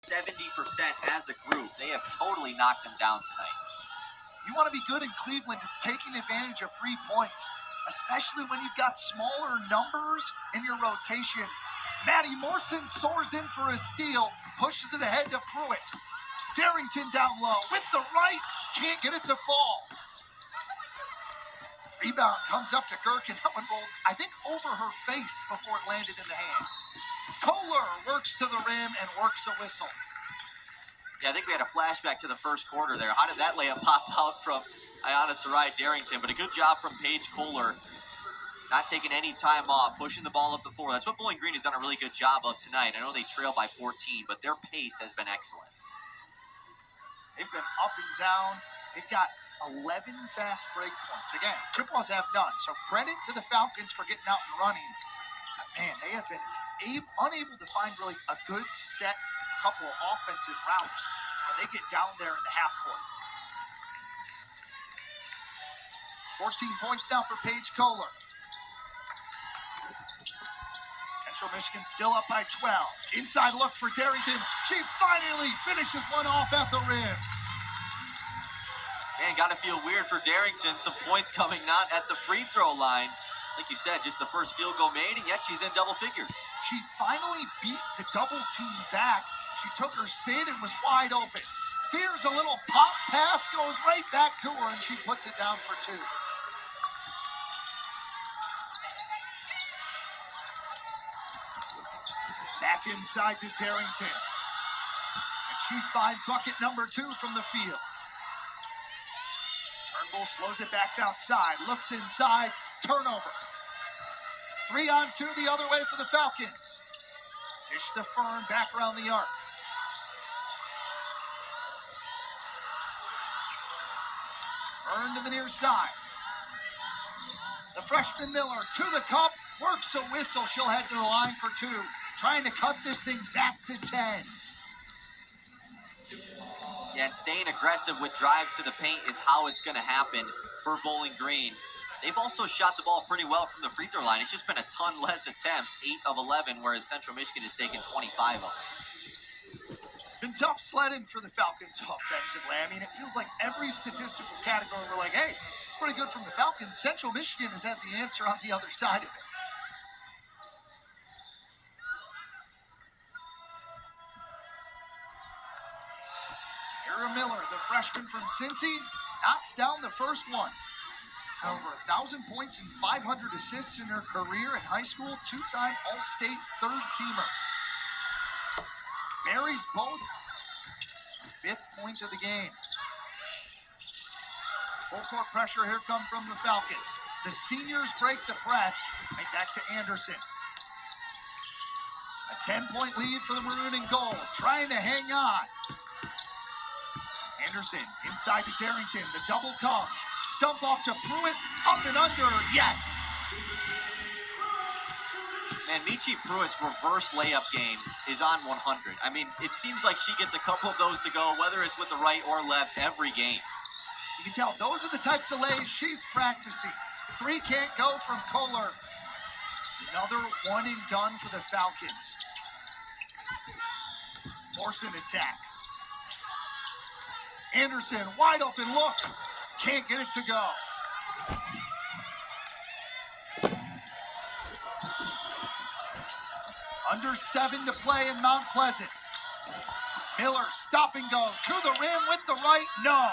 70% as a group. They have totally knocked them down tonight. You want to be good in Cleveland, it's taking advantage of free points, especially when you've got smaller numbers in your rotation. Maddie Morrison soars in for a steal, pushes it ahead to Pruitt. Darrington down low with the right, can't get it to fall. Rebound comes up to Gherkin. That one rolled, I think, over her face before it landed in the hands. Kohler works to the rim and works a whistle. Yeah, I think we had a flashback to the first quarter there. How did that layup pop out from Ayana Sarai Darrington? But a good job from Paige Kohler, not taking any time off, pushing the ball up the floor. That's what Bowling Green has done a really good job of tonight. I know they trail by 14, but their pace has been excellent. They've been up and down. They've got 11 fast break points. Again, Chippewas have none, so credit to the Falcons for getting out and running. But man, they have been unable to find really a good set couple of offensive routes when they get down there in the half court. 14 points now for Paige Kohler. Central Michigan still up by 12. Inside look for Darrington. She finally finishes one off at the rim. Man, gotta feel weird for Darrington. Some points coming not at the free throw line. Like you said, just the first field goal made, and yet she's in double figures. She finally beat the double team back. She took her spin and was wide open. Fears a little pop pass, goes right back to her, and she puts it down for two. Back inside to Darrington. And she finds bucket number 2 from the field. Turnbull slows it back outside, looks inside, turnover. 3-on-2 the other way for the Falcons. Dish to Fern, back around the arc. Fern to the near side. The freshman Miller to the cup, works a whistle. She'll head to the line for 2. Trying to cut this thing back to 10. Yeah, and staying aggressive with drives to the paint is how it's going to happen for Bowling Green. They've also shot the ball pretty well from the free throw line. It's just been a ton less attempts, 8 of 11, whereas Central Michigan has taken 25 of them. It's been tough sledding for the Falcons offensively. I mean, it feels like every statistical category we're like, hey, it's pretty good from the Falcons. Central Michigan has had the answer on the other side of it. Sierra Miller, the freshman from Cincy, knocks down the first one. Over 1,000 points and 500 assists in her career in high school, 2-time All-State third-teamer. Buries both. 5th point of the game. Full court pressure here come from the Falcons. The seniors break the press. Right back to Anderson. A 10-point lead for the Maroon and Gold. Trying to hang on. Anderson inside to Darrington. The double comes. Dump off to Pruitt, up and under, yes! Man, Michi Pruitt's reverse layup game is on 100. I mean, it seems like she gets a couple of those to go, whether it's with the right or left, every game. You can tell those are the types of lays she's practicing. 3 can't go from Kohler. It's another one and done for the Falcons. Morrison attacks. Anderson, wide open look. Can't get it to go. Under 7 to play in Mount Pleasant. Miller, stop and go. To the rim with the right, no.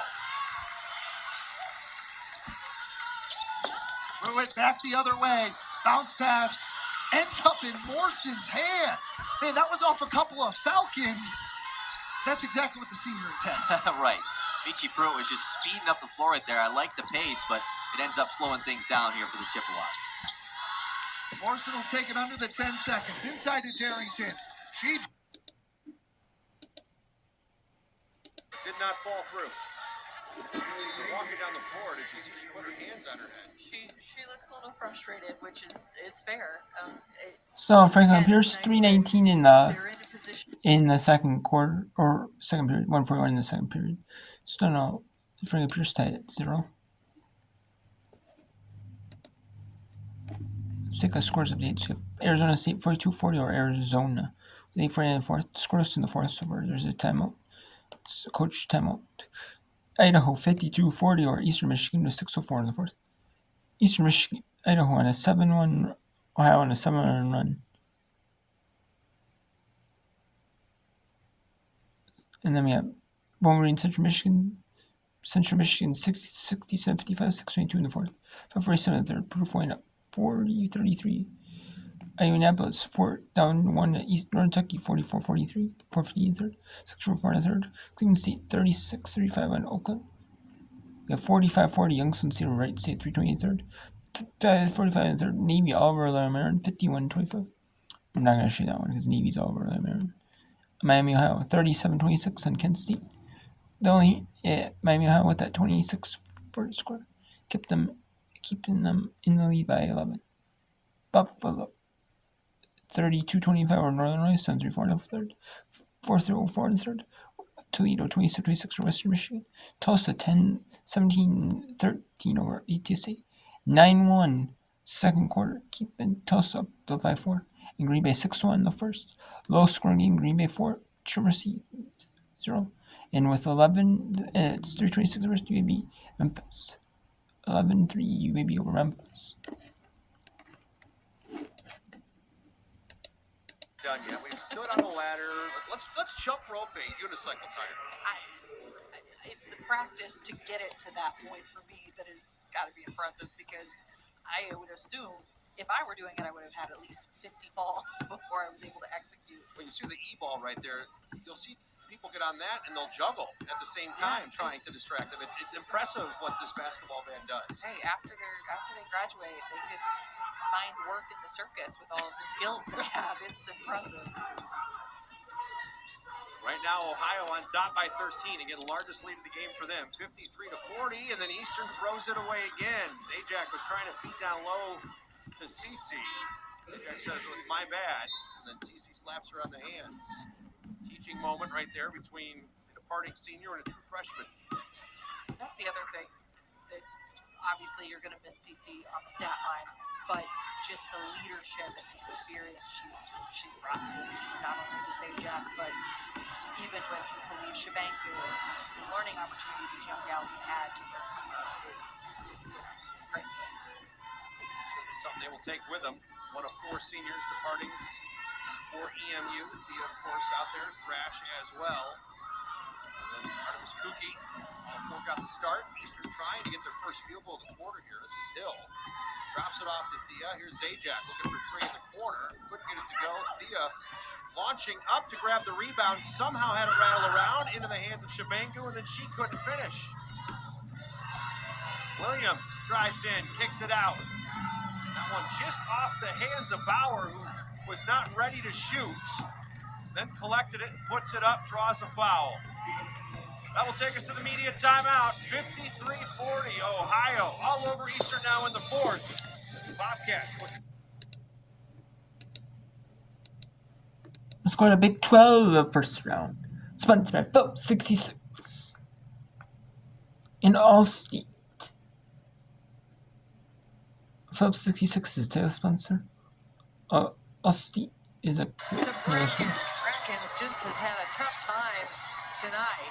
Threw it back the other way. Bounce pass. Ends up in Morrison's hands. Man, that was off a couple of Falcons. That's exactly what the senior intended. Right. Michi Pruitt was just speeding up the floor right there. I like the pace, but it ends up slowing things down here for the Chippewas. Morrison will take it under the 10 seconds. Inside to Darrington. She did not fall through. Walking down the floor, did you see she put her hands on her head? She looks a little frustrated, which is fair. So Franklin Pierce 319 in the second quarter or second period, 141 in the second period. Still no Franklin Pierce tied at 0. Let's take a scores update. So Arizona State 42-40 or Arizona 8:40 in the fourth. Scoreless in the fourth, so there's a timeout. It's a coach timeout. Idaho 52-40 or Eastern Michigan with 6:04 in the fourth. Eastern Michigan, Idaho on a 7-1, Ohio on a 7-1 run. And then we have Wolverine Central Michigan 67-55, 6:22 in the fourth. 5:47 in the third. Purdue Flying up 40-33. Indianapolis down 1 at East Northern Kentucky 44-43. 4:50 in the third. 6:04 in the third. Cleveland State 36-35 on Oakland. We have 45-40 Youngstown State Wright State 3:20 in the third. 5:45 in the third. Navy all over Maryland 51-25. I'm not gonna show that one because Navy's all over Maryland. Miami, Ohio 37-26 on Kent State. Miami, Ohio with that 26 for score, keeping them in the lead by 11. Buffalo 32-25 over Northern Illinois, 7-3-4 in the third. 4-3-4 in the third. Toledo 26-26 for Western Michigan. Tulsa 17-13 over ATSA. 9-1 second quarter, keeping Tulsa up to 5-4. And Green Bay 6-1 in the first. Low scoring game, Green Bay 4, Trimmercy 0. And with 11, it's 3:26 versus UAB Memphis. 11-3 UAB over Memphis. Done yet? We stood on the ladder. Let's jump rope a unicycle tire. It's the practice to get it to that point for me that has got to be impressive, because I would assume if I were doing it, I would have had at least 50 falls before I was able to execute. When you see the e-ball right there, you'll see people get on that and they'll juggle at the same time, trying to distract them. It's impressive what this basketball band does. Hey, after they graduate, they could find work in the circus with all of the skills they have. It's impressive. Right now, Ohio on top by 13. Again, largest lead of the game for them, 53-40, and then Eastern throws it away again. Zajac was trying to feed down low to Cece. Zajac says it was my bad, and then Cece slaps her on the hands. Teaching moment right there between a departing senior and a true freshman. That's the other thing, that obviously you're going to miss Cece on the stat line, but just the leadership and the experience she's brought to this team, not only to Zajac, but even with Khalif Shabanku, the learning opportunity these young gals have had to learn is priceless. Something they will take with them. One of 4 seniors departing for EMU. Thea, of course, out there. Thrash as well. And then Artemis Kuki. All 4 got the start. Eastern trying to get their first field goal of the quarter here. This is Hill. Drops it off to Thea. Here's Zajac looking for 3 in the corner. Couldn't get it to go. Thea launching up to grab the rebound. Somehow had it rattle around into the hands of Shabanku, and then she couldn't finish. Williams drives in, kicks it out. That one just off the hands of Bauer, who was not ready to shoot. Then collected it and puts it up, draws a foul. That will take us to the media timeout. 53-40, Ohio. All over Eastern now in the fourth. Bobcats. Scored a Big 12 the first round. Sponsored by Phillips 66 in All-State. Phillips 66 is a title sponsor. All-State is a Brackens just has had a tough time tonight,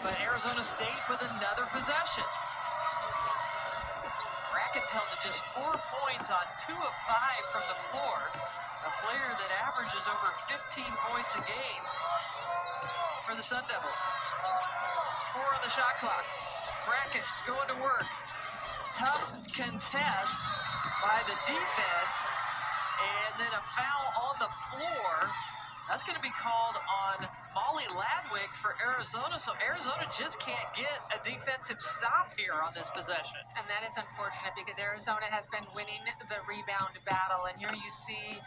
but Arizona State with another possession. Brackens held to just 4 points on 2 of 5 from the floor. A player that averages over 15 points a game for the Sun Devils. 4 on the shot clock. Brackens going to work. Tough contest by the defense, and then a foul on the floor. That's going to be called on Molly Ladwig for Arizona, so Arizona just can't get a defensive stop here on this possession. And that is unfortunate, because Arizona has been winning the rebound battle, and here you see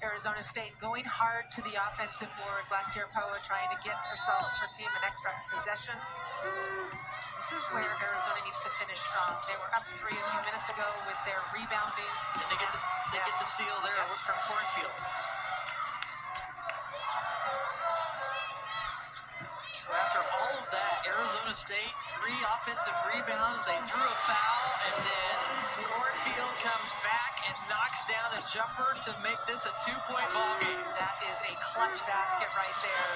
Arizona State going hard to the offensive boards. Last year, Poa trying to get her team an extra possession. This is where Arizona needs to finish strong. They were up 3 a few minutes ago with their rebounding. And they get the steal there from Cornfield. So after all of that, Arizona Arizona State, 3 offensive rebounds. They drew a foul, and then Cornfield comes back and knocks down a jumper to make this a 2-point ball game. That is a clutch basket right there.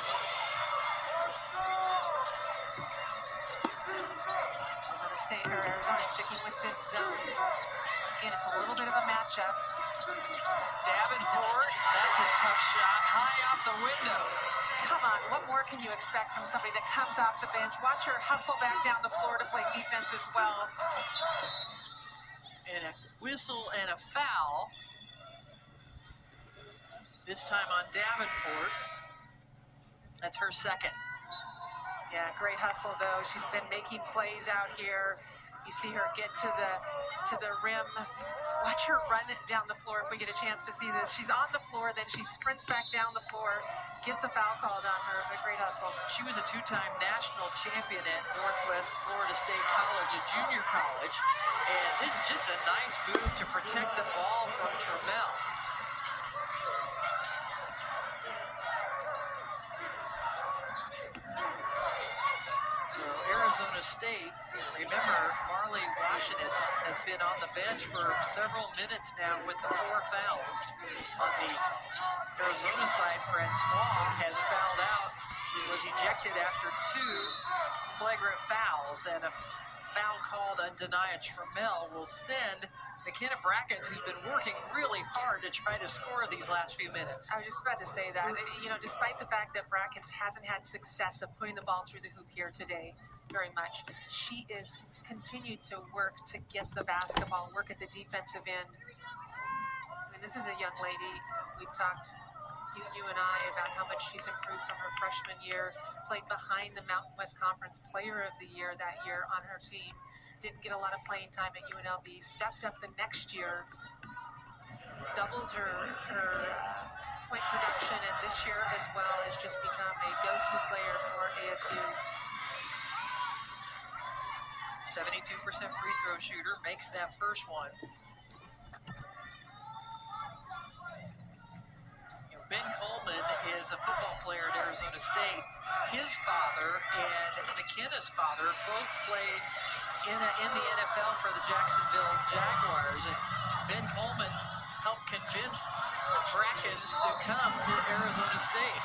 Arizona sticking with this zone. Again, it's a little bit of a matchup. Davenport, that's a tough shot, high off the window. Come on, what more can you expect from somebody that comes off the bench? Watch her hustle back down the floor to play defense as well. And a whistle and a foul. This time on Davenport. That's her second. Yeah, great hustle though. She's been making plays out here. You see her get to the rim. Watch her run it down the floor if we get a chance to see this. She's on the floor, then she sprints back down the floor, gets a foul called on her, but great hustle. She was a 2-time national champion at Northwest Florida State College, a junior college, and did just a nice move to protect the ball from Trammell. Arizona State, remember, Marley Washenitz has been on the bench for several minutes now with the 4 fouls. On the Arizona side, Francois has fouled out. He was ejected after 2 flagrant fouls, and a foul called on Denia Trammell will send McKenna Brackens, who's been working really hard to try to score these last few minutes. I was just about to say that. You know, despite the fact that Brackens hasn't had success of putting the ball through the hoop here today very much, she is continued to work to get the basketball, work at the defensive end. I mean, this is a young lady. We've talked, you and I, about how much she's improved from her freshman year, played behind the Mountain West Conference Player of the Year that year on her team. Didn't get a lot of playing time at UNLV, stepped up the next year, doubled her point production, and this year as well has just become a go-to player for ASU. 72% free throw shooter, makes that first one. Ben Coleman is a football player at Arizona State. His father and McKenna's father both played in the NFL for the Jacksonville Jaguars. And Ben Coleman helped convince Brackens to come to Arizona State.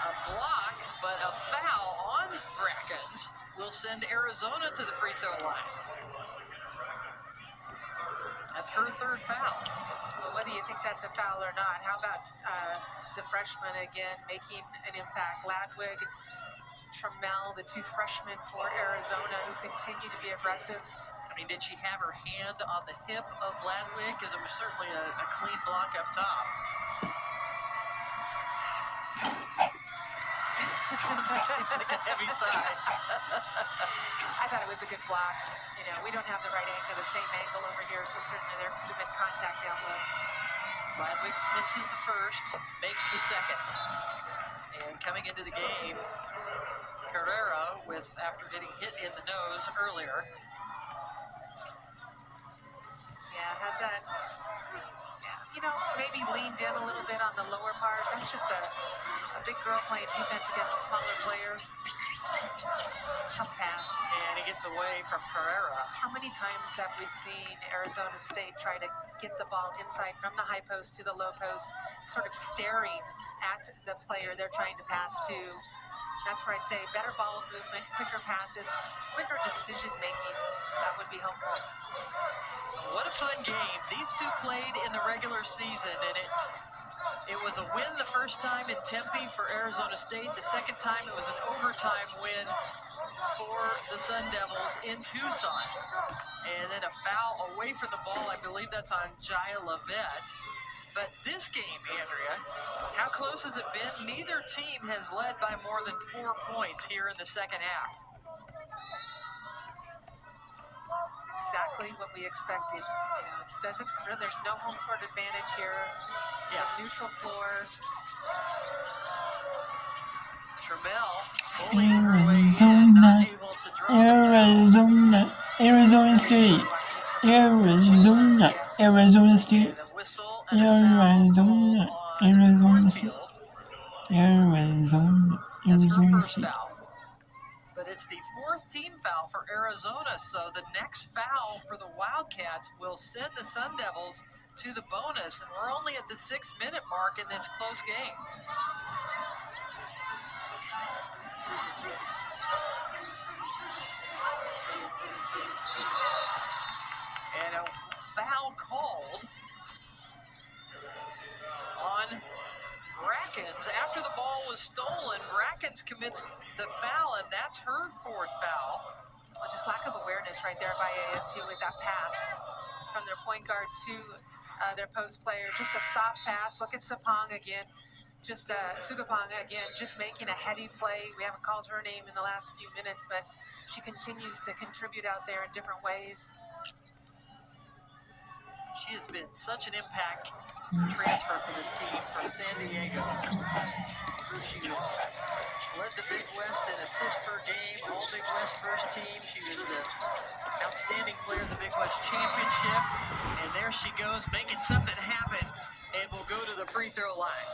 A block, but a foul on Brackens will send Arizona to the free throw line. That's her 3rd foul. Well, whether you think that's a foul or not, how about the freshman again making an impact? Ladwig, Trammell, the 2 freshmen for Arizona who continue to be aggressive. I mean, did she have her hand on the hip of Ladwig? Because it was certainly a clean block up top. That's like a heavy sigh. I thought it was a good block. You know, we don't have the right angle, the same angle over here, so certainly there could have been contact down low. Ladwig misses the first, makes the second. And coming into the game, Carrera after getting hit in the nose earlier. Yeah, has that, you know, maybe leaned in a little bit on the lower part. That's just a big girl playing defense against a smaller player. Tough pass. And he gets away from Carrera. How many times have we seen Arizona State try to get the ball inside from the high post to the low post, sort of staring at the player they're trying to pass to? That's where I say better ball movement, quicker passes, quicker decision-making would be helpful. What a fun game. These two played in the regular season, and it was a win the first time in Tempe for Arizona State. The second time it was an overtime win for the Sun Devils in Tucson. And then a foul away from the ball. I believe that's on Jaya Lavette. But this game, Andrea, how close has it been? Neither team has led by more than 4 points here in the second half. Exactly what we expected. There's no home court advantage here. Yeah. The neutral floor. Trammell pulling her way in, not able to draw. Arizona State, Arizona State, And a whistle and a foul called on Cornfield. That's her first foul. But It's the 4th team foul for Arizona, so the next foul for the Wildcats will send the Sun Devils to the bonus, and we're only at the 6-minute mark in this close game. And a foul called on Brackens. After the ball was stolen, Brackens commits the foul, and that's her 4th foul. Well, just lack of awareness right there by ASU with that pass from their point guard to their post player. Just a soft pass. Look at Sugapong again. Sugapong again, just making a heady play. We haven't called her name in the last few minutes, but she continues to contribute out there in different ways. She has been such an impact transfer for this team from San Diego. She led the Big West in assists per game, all Big West first team. She was the outstanding player of the Big West Championship. And there she goes, making something happen, and will go to the free throw line.